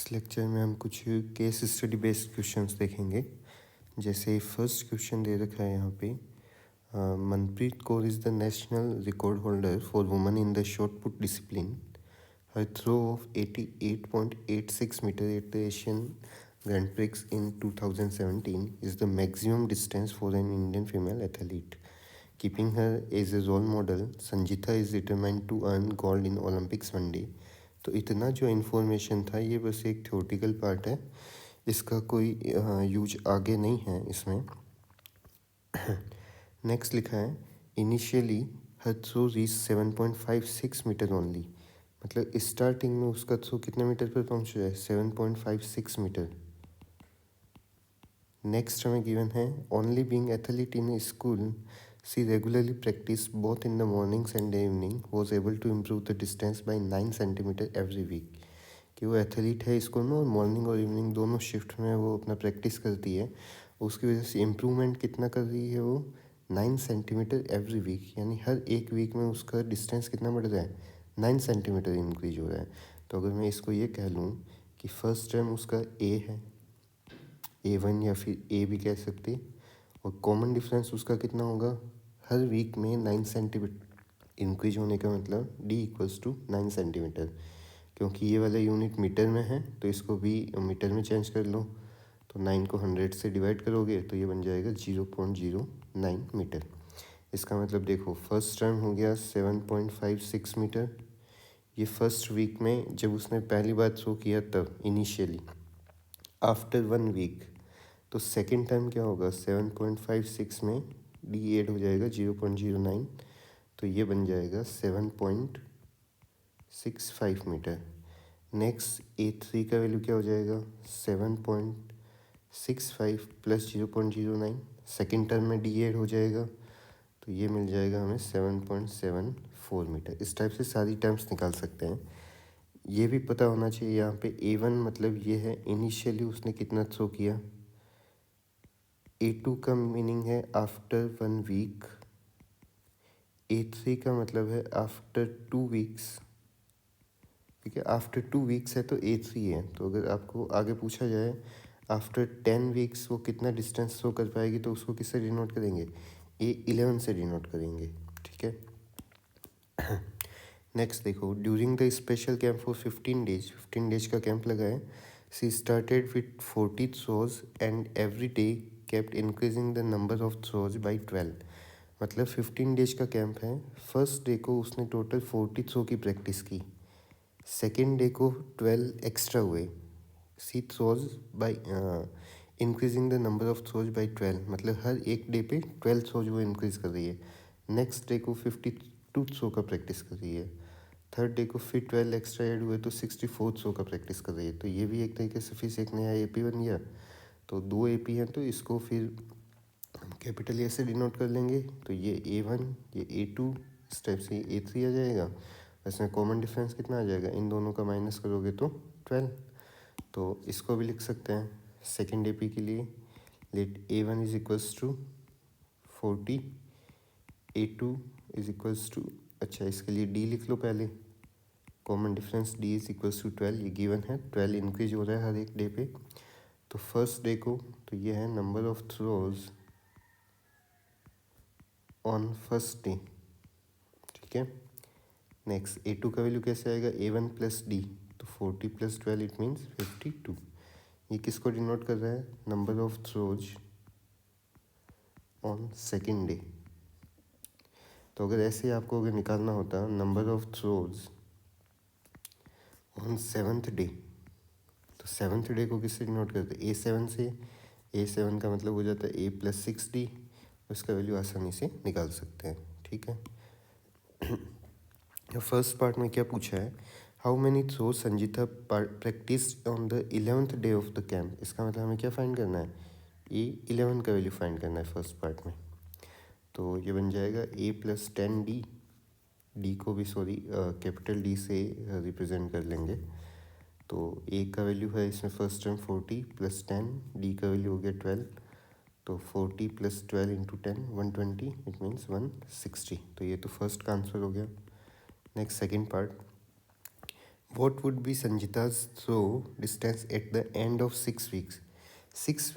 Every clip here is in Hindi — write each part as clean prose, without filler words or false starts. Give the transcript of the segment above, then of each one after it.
इस लेक्चर में हम कुछ केस स्टडी बेस्ड क्वेश्चंस देखेंगे। जैसे फर्स्ट क्वेश्चन दे रखा है यहाँ पे, Manpreet Kaur is the national record holder for woman in the shot put discipline. Her throw of 88.86 metre at the Asian grand prix in 2017 is the maximum distance for an Indian female athlete. Keeping her as a role model, Sanjita is determined to earn gold in Olympics one day। तो इतना जो इन्फॉर्मेशन था ये बस एक थ्योरेटिकल पार्ट है, इसका कोई यूज आगे नहीं है इसमें। नेक्स्ट लिखा है, initially her throw reach 7.56 metre only. मतलब स्टार्टिंग में उसका थ्रो कितने मीटर पर पहुंचा है? 7.56 मीटर। नेक्स्ट हमें गिवन है, only being athlete in school she regularly practice both in the mornings and evening was able to improve the distance by 9 centimetre every week. कि वो एथलीट है स्कूल में और मॉर्निंग और इवनिंग दोनों शिफ्ट में वो अपना प्रैक्टिस करती है, उसकी वजह से इम्प्रूवमेंट कितना कर रही है वो? 9 सेंटीमीटर एवरी वीक, यानी हर एक वीक में उसका डिस्टेंस कितना बढ़ रहा है? 9 सेंटीमीटर इंक्रीज हो रहा है। तो अगर मैं इसको ये कह लूँ कि फर्स्ट टर्म उसका ए है, A1 या फिर ए भी कह सकते, और कॉमन डिफरेंस उसका कितना होगा? हर वीक में 9 सेंटीमीटर इंक्रीज होने का मतलब D इक्वल्स टू 9 सेंटीमीटर। क्योंकि ये वाला यूनिट मीटर में है तो इसको भी मीटर में चेंज कर लो, तो 9 को 100 से डिवाइड करोगे तो ये बन जाएगा 0.09 मीटर। इसका मतलब देखो, फर्स्ट टर्म हो गया 7.56 मीटर, ये फर्स्ट वीक में जब उसने पहली बार थ्रो किया तब इनिशियली। आफ्टर 1 वीक तो सेकेंड टाइम क्या होगा? 7.56 में डी एड हो जाएगा 0.09, तो ये बन जाएगा 7.65 मीटर। नेक्स्ट A3 का वैल्यू क्या हो जाएगा? 7.65 प्लस 0.09, सेकेंड टर्म में डी एड हो जाएगा तो ये मिल जाएगा हमें 7.74 मीटर। इस टाइप से सारी टर्म्स निकाल सकते हैं। ये भी पता होना चाहिए यहाँ पे A1 मतलब ये है इनिशियली उसने कितना थ्रो किया। A2 का मीनिंग है आफ्टर 1 वीक। A3 का मतलब है आफ्टर 2 वीक्स। ठीक है, आफ्टर 2 वीक्स है तो A3 है। तो अगर आपको आगे पूछा जाए आफ्टर 10 वीक्स वो कितना डिस्टेंस थ्रो कर पाएगी तो उसको किससे डिनोट करेंगे? A11 से डिनोट करेंगे। ठीक है। नेक्स्ट देखो, during the special camp for 15 days का कैंप लगा है। She started with 40 throws and every day kept increasing the number of throws by 12। मतलब 15 डेज का कैंप है। फर्स्ट डे को उसने टोटल 40 थ्रो की प्रैक्टिस की, सेकेंड डे को 12 एक्स्ट्रा हुए। She throws by increasing the number of throws by 12, मतलब हर एक डे पे 12 थ्रोज वो इंक्रीज कर रही है। नेक्स्ट डे को 52 थ्रो का प्रैक्टिस कर रही है। थर्ड डे को फिर 12 एक्स्ट्रा ऐड हुए तो 64 थ्रो का प्रैक्टिस कर रही है। तो ये भी एक तरीके से फिर से एक नया AP बन गया। तो 2 AP हैं तो इसको फिर हम कैपिटल ए से डिनोट कर लेंगे, तो ये A1 ये A2, इस टाइप से A3 आ जाएगा। इसमें कॉमन डिफरेंस कितना आ जाएगा? इन दोनों का माइनस करोगे तो 12। तो इसको भी लिख सकते हैं सेकेंड AP के लिए, let A1 is equals to 40, A2 is equals to, अच्छा इसके लिए D लिख लो पहले, common difference D is equals to 12, ये गिवन है। 12 इंक्रीज हो रहा है हर एक डे पे। तो फर्स्ट डे को तो ये है number of throws on first day. ठीक है। नेक्स्ट A2 का वैल्यू कैसे आएगा? A1 प्लस D, तो 40 प्लस 12 इट मीन्स 52। ये किसको डिनोट कर रहा है? Number of throws on second day. तो अगर ऐसे आपको अगर निकालना होता number of throws on seventh day, तो सेवन्थ डे को किससे डिनोट करते हैं? A7 से। A7 का मतलब हो जाता है A प्लस 6D, उसका वैल्यू आसानी से निकाल सकते हैं। ठीक है। फर्स्ट पार्ट में क्या पूछा है? How many throw Sanjeeta practice on the 11th day of the camp. इसका मतलब हमें क्या फाइंड करना है? A11 का वैल्यू फाइंड करना है फर्स्ट पार्ट में। तो ये बन जाएगा A प्लस 10D, D को भी कैपिटल D से रिप्रेजेंट कर लेंगे। तो A का वैल्यू है इसमें फर्स्ट टर्म 40 प्लस 10, D का वैल्यू हो गया 12, तो 40 प्लस 12 इंटू 10 120, इट मीन्स 160। तो ये तो फर्स्ट का आंसर हो गया। Next second part, What would be Sanjita's throw distance at the end of 6 weeks? 6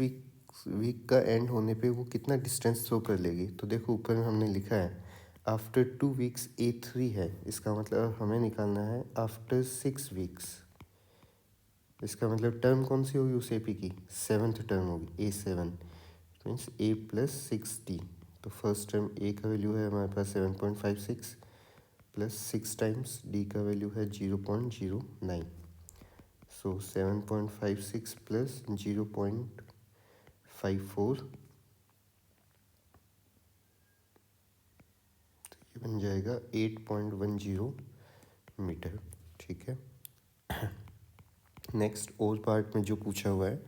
week का एंड होने पे वो कितना डिस्टेंस थ्रो कर लेगी? तो देखो ऊपर में हमने लिखा है आफ्टर 2 वीक्स A3 है, इसका मतलब हमें निकालना है आफ्टर 6 वीक्स। इसका मतलब टर्म कौन सी होगी उस AP की? सेवन्थ टर्म होगी A7, मीन्स A+6D। तो फर्स्ट टर्म A का वैल्यू है हमारे पास 7.56 प्लस 6 टाइम्स D का वैल्यू है 0.09। सो 7.56 प्लस 0.54, तो ये बन जाएगा 8.10 मीटर। ठीक है। नेक्स्ट और पार्ट में जो पूछा हुआ है,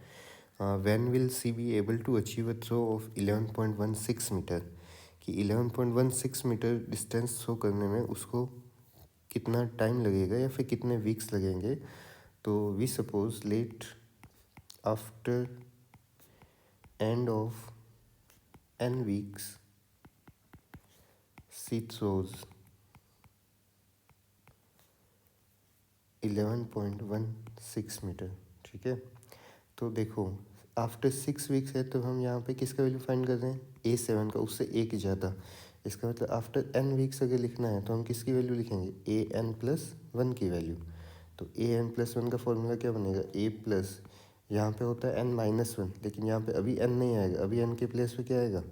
when will she be able to achieve a throw of 11.16 metre, कि 11.16 मीटर डिस्टेंस थ्रो करने में उसको कितना टाइम लगेगा या फिर कितने वीक्स लगेंगे। तो we suppose let after end of n weeks she throws 11.16 metre. ठीक है। तो देखो आफ्टर 6 वीक्स है तो हम यहाँ पे किसका वैल्यू फाइंड कर रहे हैं? A7 का, उससे एक ज़्यादा। इसका मतलब आफ्टर n वीक्स अगर लिखना है तो हम किसकी वैल्यू लिखेंगे? AN+1 की वैल्यू। तो AN+1 का फॉर्मूला क्या बनेगा? A प्लस, यहाँ पे होता है n-1, लेकिन यहाँ पे अभी n नहीं आएगा, अभी n के प्लेस पे क्या आएगा?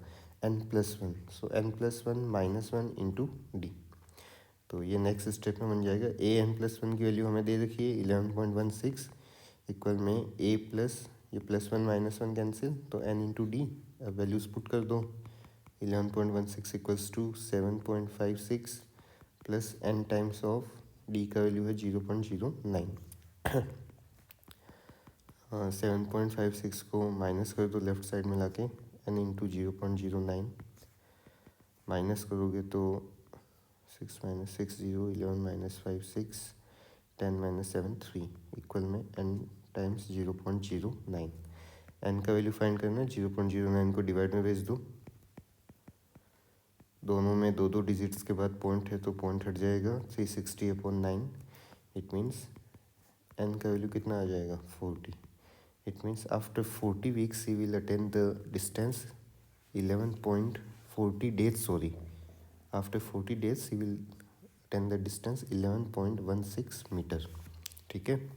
n+1। सो n+1 - 1 इंटू डी। तो ये नेक्स्ट स्टेप में बन जाएगा। AN+1 की वैल्यू हमें दे रखी है 11.16, इक्वल में A प्लस, ये +1 - 1 कैंसिल, तो n इंटू डी। अब वैल्यूज पुट कर दो। 11.16 equals to 7.56 plus n times of D का वैल्यू है 0.09। 7.56 को माइनस कर दो लेफ्ट साइड में लाके, n इंटू 0.09 माइनस करोगे तो 6 - 6 0, 11 - 5 6, 10 - 7 3, इक्वल में n टाइम्स 0.09। n का वैल्यू फाइंड करना है, 0.09 को डिवाइड में भेज दो। दोनों में दो दो डिजिट्स के बाद पॉइंट है तो पॉइंट हट जाएगा, 360/9। इट मीन्स n का वैल्यू कितना आ जाएगा? 40। It means after 40 weeks he will attain the distance 11.40 days, sorry, after 40 days he will attain the distance 11.16 metre. ठीक है।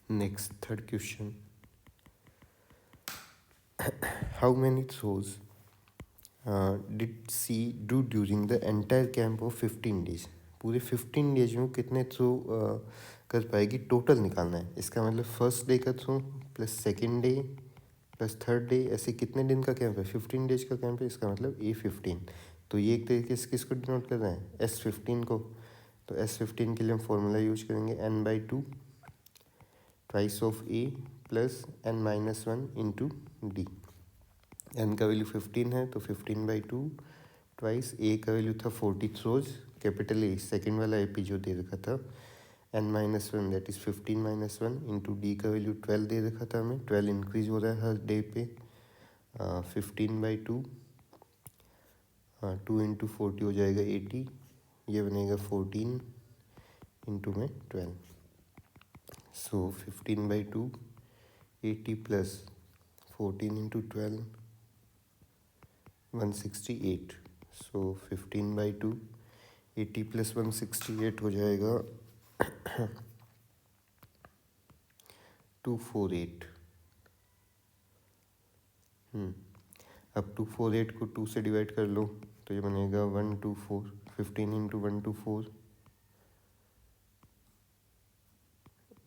Next third question, how many throws did she do during the entire camp of 15 days? पूरे 15 डेज में कितने थ्रो कर पाएगी, टोटल निकालना है। इसका मतलब फर्स्ट डे का throw plus second day plus third day, ऐसे कितने दिन का कैंप है? 15 डेज का कैंप है, इसका मतलब A15। तो ये एक तरीके से किसको डिनोट कर रहे हैं? S15 को। तो S15 के लिए हम फॉर्मूला यूज करेंगे n/2 twice of A plus n-1 into D. n का वैल्यू 15 है तो 15/2 ट्वाइस A का वैल्यू था 40 थ्रोज, कैपिटल A, सेकेंड वाला AP जो दे रखा था, n-1 that is 15 - 1 into D का वैल्यू 12 दे रखा था हमें। 12 इंक्रीज हो रहा है हर डे पे। 15/2, 2 इंटू 40 हो जाएगा 80, ये बनेगा 14 इंटू में 12। सो 15/2 80 प्लस 14 इंटू 12 168। सो 15/2 80 प्लस 168 हो जाएगा 248। अब 248 को 2 से डिवाइड कर लो तो ये बनेगा 124। 15 इंटू 124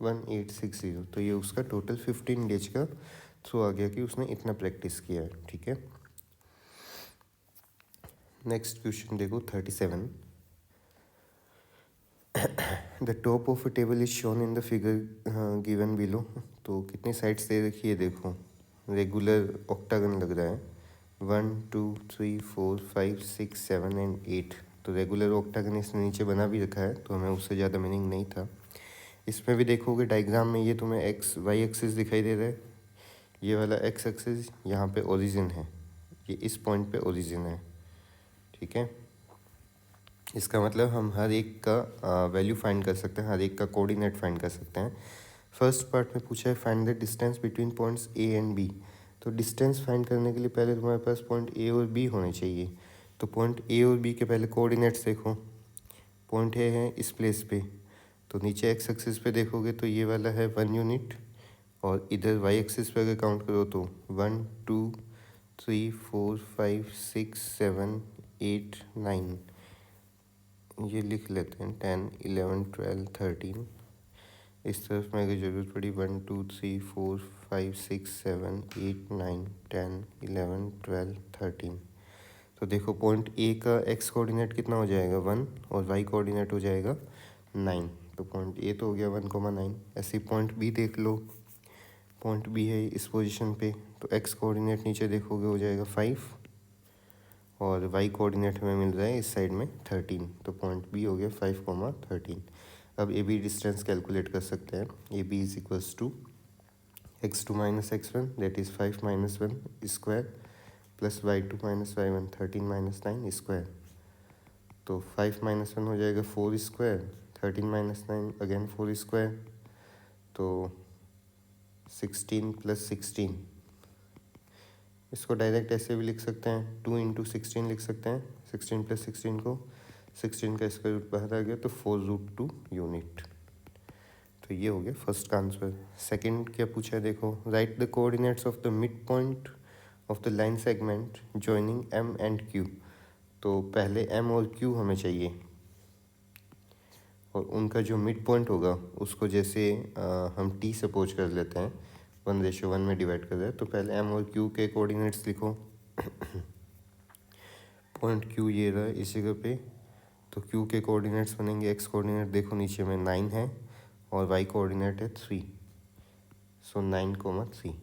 1860। तो ये उसका टोटल 15 डेज का थ्रो आ गया कि उसने इतना प्रैक्टिस किया है। ठीक है। नेक्स्ट क्वेश्चन देखो 37। The top of a table is shown in the figure given below. तो कितनी साइड्स दे रखी है देखो, रेगुलर ऑक्टागन लग रहा है, 1 2 3 4 5 6 7 एंड 8। तो रेगुलर ऑक्टागन इसने नीचे बना भी रखा है, तो हमें उससे ज़्यादा मीनिंग नहीं था। इसमें भी देखोगे डायग्राम में ये तुम्हें एक्स वाई एक्सिस दिखाई दे रहा है, ये वाला एक्स एक्सिस यहाँ पे ओरिजिन है, ये इस पॉइंट पे ओरिजिन है। ठीक है। इसका मतलब हम हर एक का वैल्यू फाइंड कर सकते हैं, हर एक का कोऑर्डिनेट फाइंड कर सकते हैं। फर्स्ट पार्ट में पूछा है find the distance between points A and B. तो डिस्टेंस फाइंड करने के लिए पहले तुम्हारे पास पॉइंट ए और बी होने चाहिए। तो पॉइंट ए और बी के पहले कोऑर्डिनेट्स देखो। पॉइंट ए है इस प्लेस पे, तो नीचे एक्स एक्सिस पे देखोगे तो ये वाला है 1 यूनिट, और इधर वाई एक्सिस पे अगर काउंट करो तो 1 2 3 4 5 6 7 8 9, ये लिख लेते हैं 10 11 12 13। इस तरफ में अगर ज़रूरत पड़ी 1 2 3 4 5 6 7 8 9 10 11 12 13। तो देखो पॉइंट ए का एक्स कोऑर्डिनेट कितना हो जाएगा 1, और वाई कोऑर्डिनेट हो जाएगा 9। तो पॉइंट ए तो हो गया 1,9। ऐसे ही पॉइंट बी देख लो। पॉइंट बी है इस पोजीशन पे, तो एक्स कोऑर्डिनेट नीचे देखोगे हो जाएगा 5, और वाई कोऑर्डिनेट हमें मिल रहा है इस साइड में 13। तो पॉइंट बी हो गया 5,13। अब ए बी डिस्टेंस कैलकुलेट कर सकते हैं। A B is equals to x2 minus x1 that is 5 minus 1 square plus y2 minus y1 13 minus 9 square. तो 5 माइनस 1 हो जाएगा 4 स्क्वायर, 13 माइनस 9 अगेन 4 स्क्वायर, तो 16 प्लस 16। इसको डायरेक्ट ऐसे भी लिख सकते हैं, 2 इंटू 16 लिख सकते हैं। 16 प्लस 16 को 16 का स्क्वायर रूट बाहर आ गया तो 4√2 यूनिट। तो ये हो गया फर्स्ट का आंसर। सेकंड क्या पूछा है देखो, write the coordinates of the mid point of the line segment joining M and Q. तो पहले एम और क्यू हमें चाहिए, और उनका जो मिड पॉइंट होगा उसको जैसे हम टी सपोज कर लेते हैं 1:1 में डिवाइड कर रहे हैं। तो पहले एम और क्यू के कोऑर्डिनेट्स लिखो। पॉइंट क्यू ये रहा इस जगह पे, तो क्यू के कोऑर्डिनेट्स बनेंगे, एक्स कोऑर्डिनेट देखो नीचे में 9 है, और वाई कोऑर्डिनेट है 3, सो 9,3।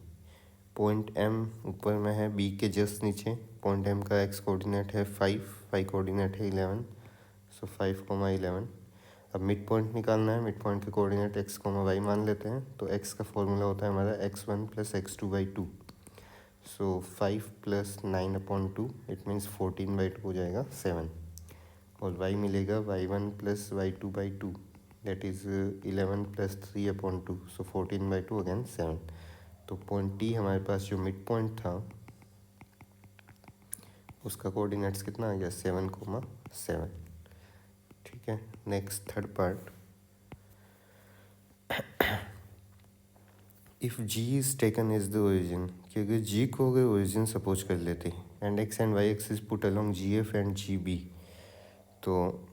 पॉइंट एम ऊपर में है बी के जस्ट नीचे। पॉइंट एम का एक्स कोऑर्डिनेट है 5, वाई कोऑर्डिनेट है 11, सो 5,11। अब मिड पॉइंट निकालना है। मिड पॉइंट के कोऑर्डिनेट एक्स कोमा वाई मान लेते हैं। तो एक्स का फॉर्मूला होता है हमारा x1 plus x2/2। So 5 plus 9/2 it means 14/2 हो जाएगा 7, और y मिलेगा y1 plus y2/2 that is 11 plus 3/2, so 14/2 again 7। तो पॉइंट टी हमारे पास जो मिड पॉइंट था उसका कोऑर्डिनेट्स कितना आ गया 7,7। ठीक है, next third part. If G is taken as the origin, कि अगर जी को अगर ओरिजिन सपोज कर लेते and X and Y axis put along G F and G B, तो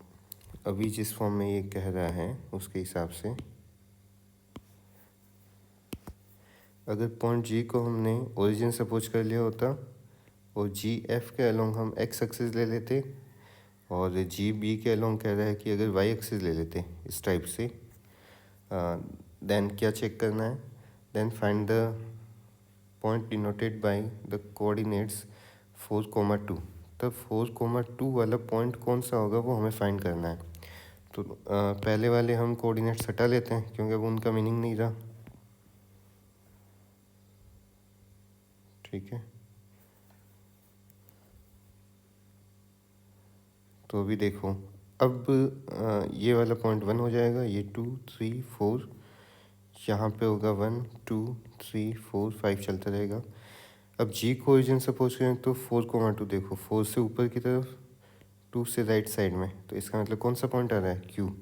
अभी जिस फॉर्म में ये कह रहा है उसके हिसाब से अगर पॉइंट जी को हमने ओरिजिन सपोज कर लिया होता, और जी एफ के अलोंग हम एक्स एक्सिस ले लेते, और जी बी के अलोंग कह रहा है कि अगर वाई एक्सिस ले लेते इस टाइप से, देन क्या चेक करना है, then find the point denoted by the coordinates 4,2। तब 4,2 वाला पॉइंट कौन सा होगा वो हमें फाइंड करना है। तो पहले वाले हम कोऑर्डिनेट्स हटा लेते हैं क्योंकि अब उनका मीनिंग नहीं रहा। ठीक है, तो अभी देखो, अब ये वाला पॉइंट 1 हो जाएगा, ये 2 3 4, यहाँ पे होगा 1 2 3 4 5 चलता रहेगा। अब जी को ओरिजिन सपोज करें तो 4,2 देखो, 4 से ऊपर की तरफ, 2 से राइट साइड में, तो इसका मतलब कौन सा पॉइंट आ रहा है Q.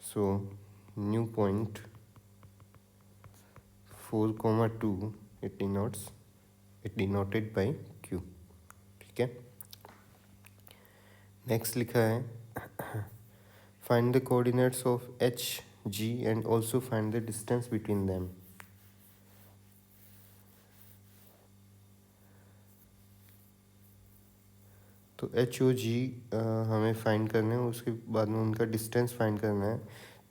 So new point 4,2 it denoted by Q. ठीक है, नेक्स्ट लिखा है find the coordinates of H G and also find the distance between them. तो एच ओ जी हमें फाइंड करना है, उसके बाद में उनका डिस्टेंस फाइंड करना है।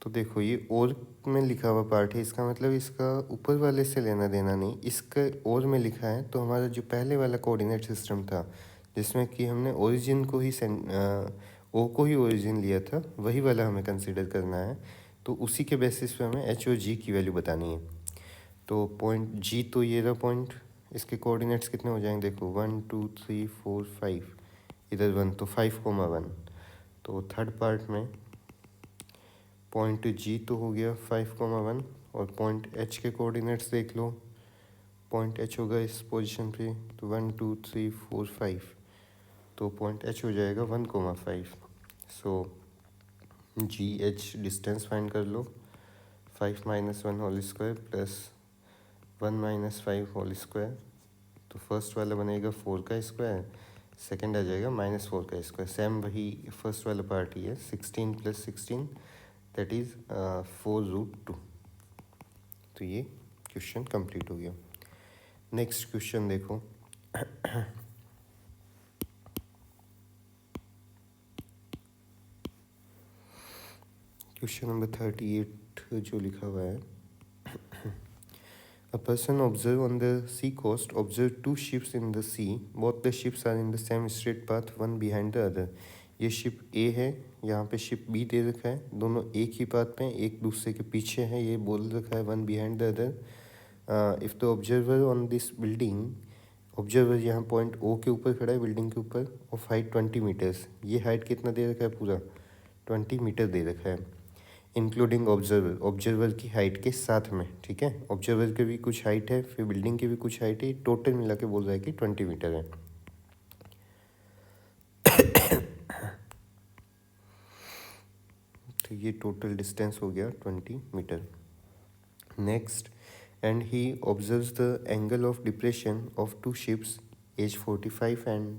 तो देखो ये और में लिखा हुआ पार्ट है, इसका मतलब इसका ऊपर वाले से लेना देना नहीं, इसका और में लिखा है। तो हमारा जो पहले वाला कोऑर्डिनेट सिस्टम था जिसमें कि हमने ओरिजिन को ही ओ को ही ओरिजिन लिया था, वही वाला हमें कंसिडर करना है। तो उसी के बेसिस पे हमें एच ओ जी की वैल्यू बतानी है। तो पॉइंट जी तो ये रहा पॉइंट, इसके कोऑर्डिनेट्स कितने हो जाएंगे देखो 1 2 3 4 5, इधर 1 तो 5,1। तो थर्ड पार्ट में पॉइंट जी तो हो गया 5,1 और पॉइंट एच के कोऑर्डिनेट्स देख लो। पॉइंट एच होगा इस पोजीशन पे, तो 1 2 3 4 5, तो पॉइंट एच हो जाएगा 1,5। So G H distance find कर लो। 5 - 1 whole square plus 1 - 5 whole square, तो फर्स्ट वाला बनेगा 4 का स्क्वायर, सेकेंड आ जाएगा -4 का स्क्वायर। सेम वही फर्स्ट वाला पार्ट ही है। 16 + 16 दैट इज़ 4√2। तो ये क्वेश्चन कंप्लीट हो गया। नेक्स्ट क्वेश्चन देखो। क्वेश्चन नंबर 38 जो लिखा हुआ है, A person observe on the sea coast observe two ships in the sea. Both the ships are in the same straight path, one behind the other. ये शिप ए है, यहाँ पे शिप बी दे रखा है, दोनों एक ही पाथ पे एक दूसरे के पीछे हैं, ये बोल रखा है one behind the other. If the observer on this building, observer यहाँ पॉइंट ओ के ऊपर खड़ा है बिल्डिंग के ऊपर, ऑफ हाइट 20 मीटर्स, ये हाइट कितना दे रखा है, पूरा 20 मीटर दे रखा है, इंक्लूडिंग ऑब्जर्वर, ऑब्जर्वर की हाइट के साथ में। ठीक है, ऑब्जर्वर की भी कुछ हाइट है, फिर बिल्डिंग की भी कुछ हाइट है, टोटल मिला के बोल रहा है कि 20 मीटर है। तो ये टोटल डिस्टेंस हो गया 20 metre. Next, and he observes the angle of depression of two ships as 45 and